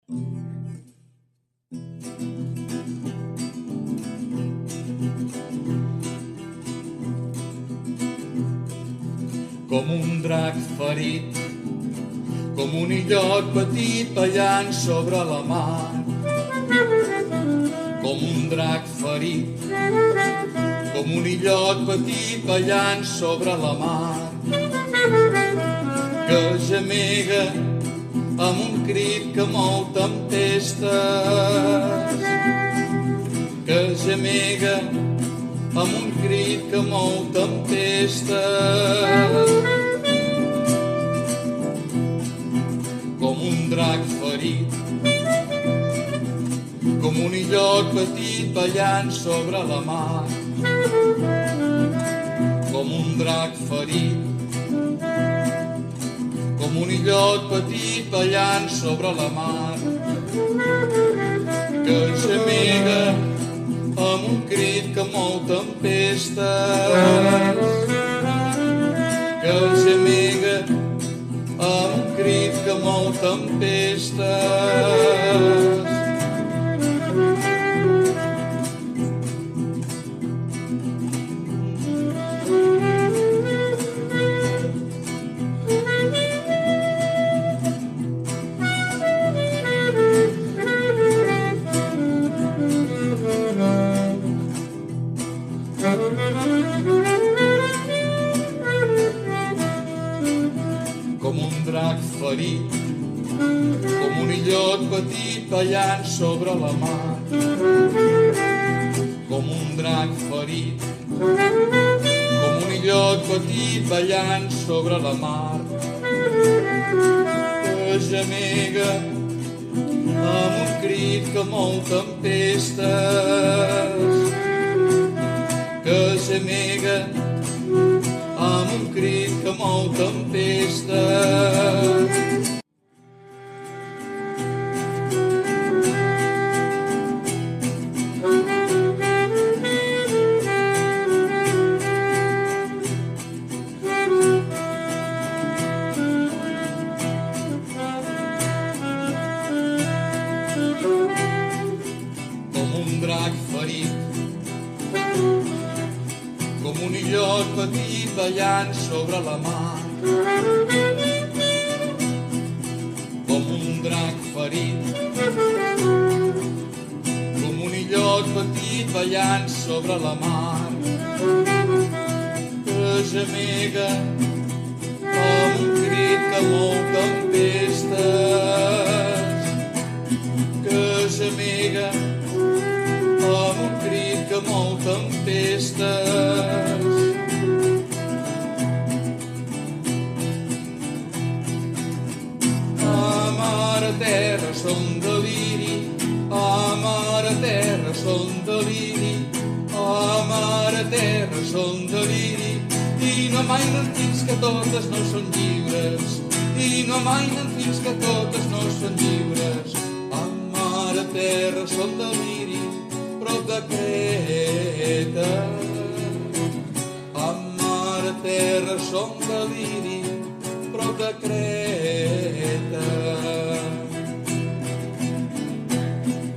Com un drac ferit, com un illot petit ballant sobre la mar. Com un drac ferit, com un illot petit ballant sobre la mar, que gemega amb un crit que mou tempestes, que gemega amb un crit que mou tempestes. Com un drac ferit, com un illot petit ballant sobre la mar. Com un drac ferit, com un illot petit ballant sobre la mar, que gemega amb un crit que mou tempestes, que gemega amb un crit que mou tempestes. Com un drac ferit, com un illot petit ballant sobre la mar. Com un drac ferit, com un illot petit ballant sobre la mar, que gemega amb un crit que mou tempestes, que gemega amb un crit que mou tempestes. Com un drac ferit, com un illot petit ballant sobre la mar. Com un drac ferit, com un illot petit ballant sobre la mar, que gemega amb un crit que mou tempestes, que gemega amb un crit que mou tempestes. A mar a terra som deliri, a mar a terra som deliri, a mar a terra som deliri, i no amainen fins que totes no són lliures, i no amainen fins que totes no són lliures. A mar a terra som deliri, prop de Creta. A mar a terra som deliri, prop de Creta.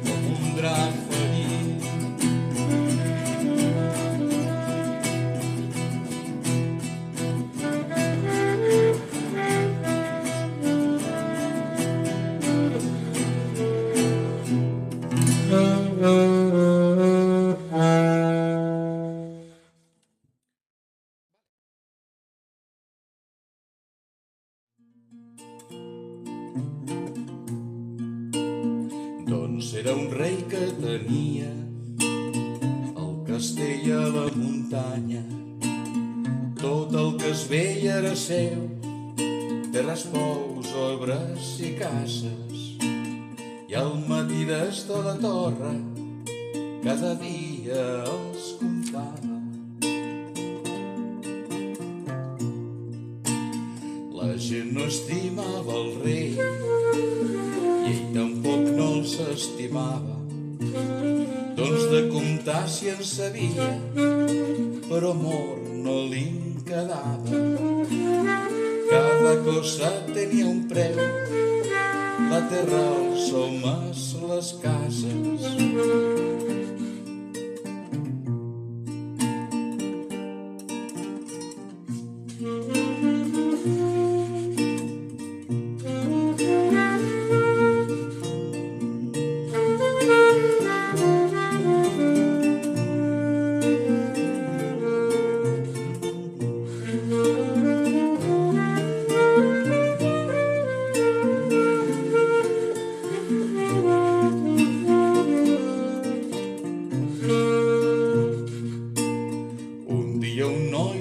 Com un drac ferit, doncs era un rei que tenia el castell a la muntanya. Tot el que es veia era seu, terres, pous, obres i cases. I al matí des de la torre cada dia els comptava. La gent no estimava el rei i ell tampoc no els estimava. Doncs de comptar si en sabia, però amor no li quedava. Cada cosa tenia un preu la terra, els homes, les cases.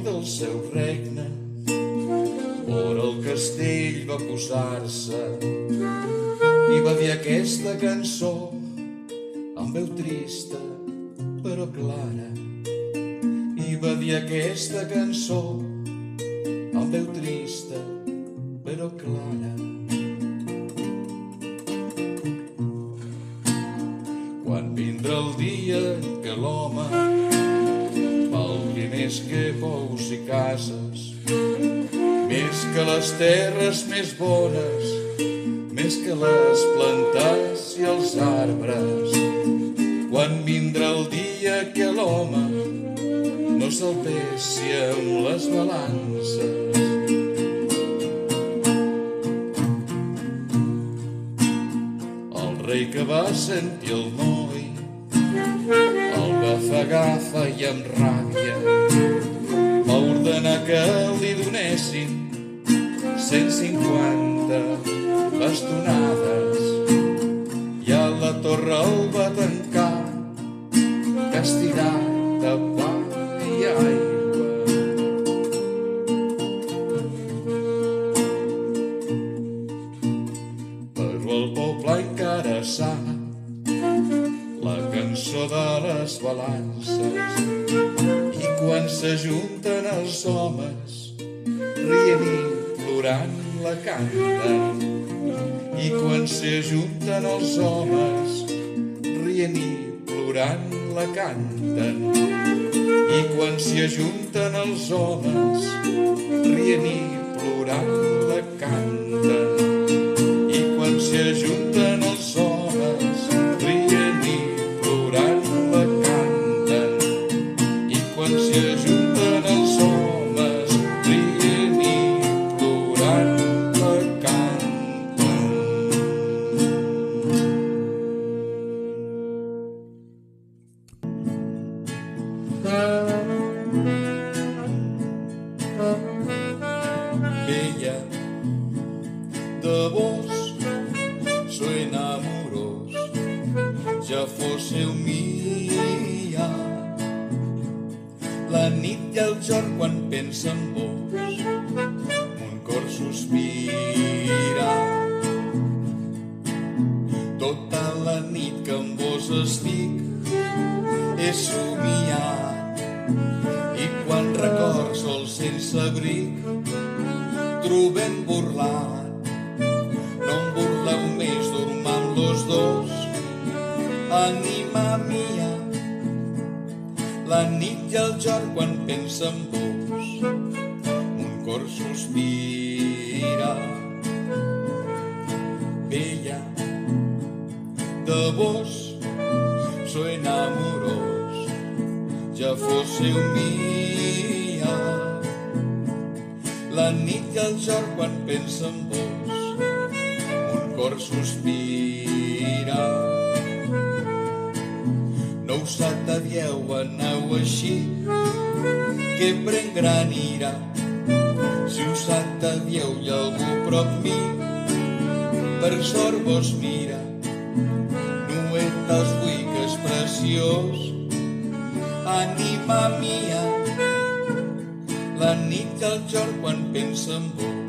Del seu regne, vora el castell va posar-se i va dir aquesta cançó amb veu trista però clara. I va dir aquesta cançó amb veu trista però clara. Quan vindrà el dia que l'home valgui més que pous i cases, més que les terres més bones, més que les plantes i els arbres. Quan vindrà el dia que l'home no se'l pesi amb les balances. El rei que va sentir el noi el va agafa i amb ràbia va ordenar que li donessin 150 bastonades i a la torre el va tancar, castigat de pa i aigua. Però el poble encara sap la cançó de les balances, i quan s'ajunten els homes rient i plorant la canten. I quan s'ajunten els homes rient i plorant la canten. I quan s'hi ajunten els homes rient i plorant la canten. I quan s'hi ajunten els homes rient i plorant la canten. I quan s'hi ajunten els homes rient i plorant la canten. Bella, de vos soy enamoros, ja fósseu mia. La nit i el jorn quan pensa en vos, mon cor sospira. Tota la nit que amb vos estic he somiat, i quan records el sense abric trobem burlat. No em burleu més, dormam los dos, ànima mia. La nit i el jorn quan pensa en vos, mon cor sospira. Bella, de vos soy enamoros, ja fósseu mia. La nit i el jorn quan pensa en vos, mon cor sospira. No us atavieu, aneu així, que prenc gran ira. Si us atavieu i algú prop mi, per sort vos mira. Nuet els vull que és preciós, ànima mia. La nit i el jorn quan pensa en vos,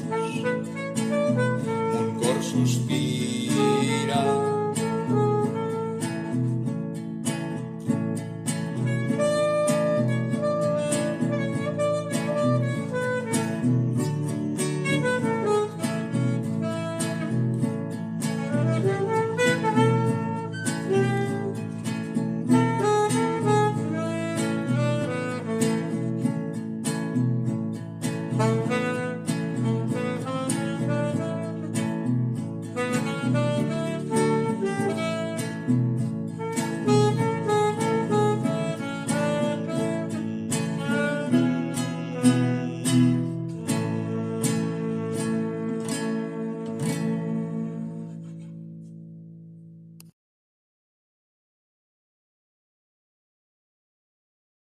mon cor sospira.